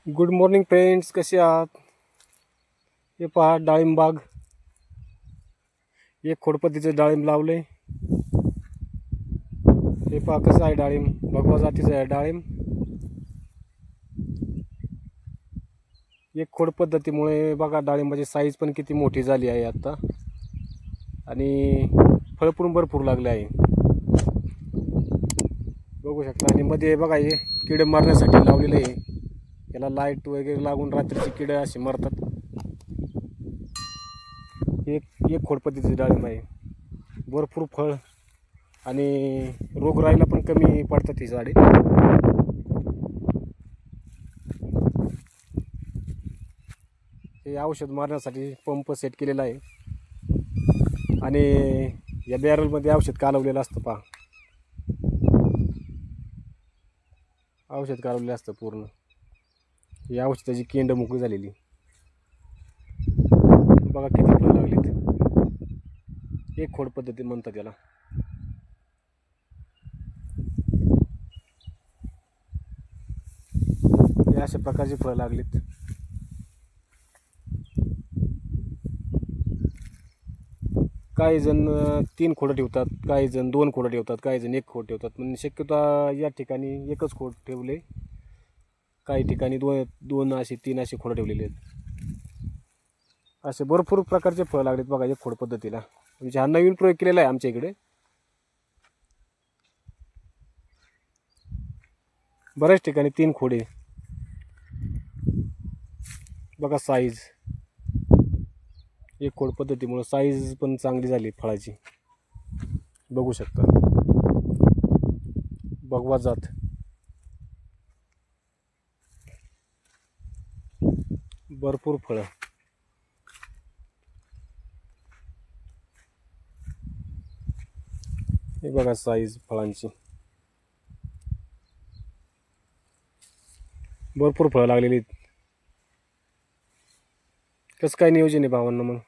Good morning friends, कसे आहात? हे पहा डाळिंब बाग. एक खोडपतीचं डाळिंब लावले. हे पहा कसं आहे डाळिंब, भगवा जातीचं आहे डाळिंब. एक खोड पद्धतीमुळे बघा डाळिंबाची साईज पण किती मोठी झाली आहे आता, आणि फळ पण भरपूर लागले आहे, बघू शकता. आणि मध्ये बघा हे किडे मारण्यासाठी लावलेले आहे. याला लाईट वगैरे लागून रात्रीचे किडे असे मरतात. एक एक खोडपतीची डाळिंब आहे, भरपूर फळ आणि रोगराईला पण कमी पडतात ही झाडे. हे औषध मारण्यासाठी पंप सेट केलेला आहे, आणि या बॅरलमध्ये औषध कालवलेलं असतं. पहा, औषध कालवलेलं असतं पूर्ण. ही औषधाची केंड मोकळी झालेली. बघा किती फळं लागलीत. एक खोड पद्धती म्हणतात याला. हे अशा प्रकारची फळं लागलीत. काही जण 3 खोडं ठेवतात, काही जण 2 खोडं ठेवतात, काही जण 1 खोड ठेवतात. पण शक्यतो या ठिकाणी एकच खोड ठेवले. काही ठिकाणी 2 असे 3 असे खोडं ठेवलेले आहेत. असे भरपूर प्रकारचे फळं लागलेत बघा एक खोड पद्धतीला. म्हणजे हा नवीन प्रयोग केलेला आहे आमच्या इकडे. बऱ्याच ठिकाणी 3 खोडे बघा. साईज एक खोड पद्धतीमुळे साईज पण चांगली झाली फळाची, बघू शकता. भगवा जात, भरपूर फळं. हे बघा साईज फळांची, भरपूर फळं लागलेली. कसं काय नियोजन आहे भावांना? मग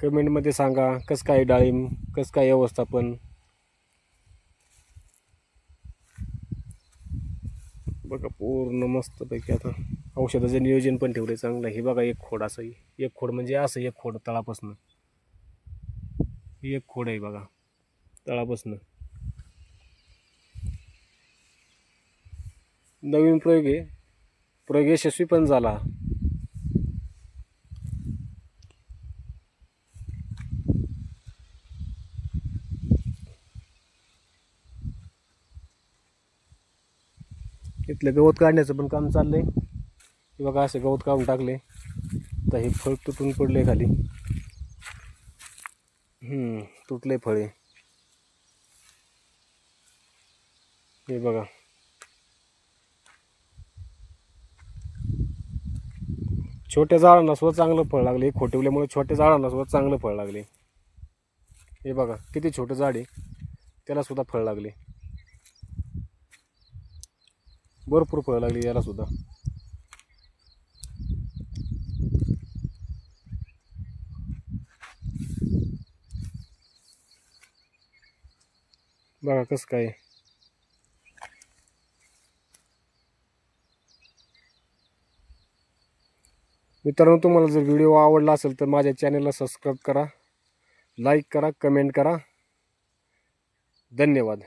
कमेंटमध्ये सांगा कसं काय डाळिंब, कसं काय व्यवस्थापन. बघा पूर्ण मस्तपैकी आता औषधाचं नियोजन पण ठेवलं चांगलं. हे बघा एक खोड, असं एक खोड म्हणजे असं एक खोड तळापासनं. एक खोड आहे बघा तळापासनं. नवीन प्रयोग आहे, प्रयोग यशस्वी पण झाला. इथलं गवत काढण्याचं पण काम चाललंय. हे बघा असं गवत काढून टाकले तर हे फळ तुटून पडले खाली. तुटले फळे. हे बघा छोट्या झाडांना सुद्धा चांगलं फळ लागले. खोटवल्यामुळे छोट्या झाडांना सुद्धा चांगलं फळ लागले. हे बघा किती छोटं झाड आहे, त्याला सुद्धा फळ लागले. भरपूर फळ लागली याला सुद्धा. बघा कसं काय. मित्रांनो, तुम्हाला जर व्हिडिओ आवडला असेल तर माझ्या चॅनलला सबस्क्राईब करा, लाईक करा, कमेंट करा. धन्यवाद.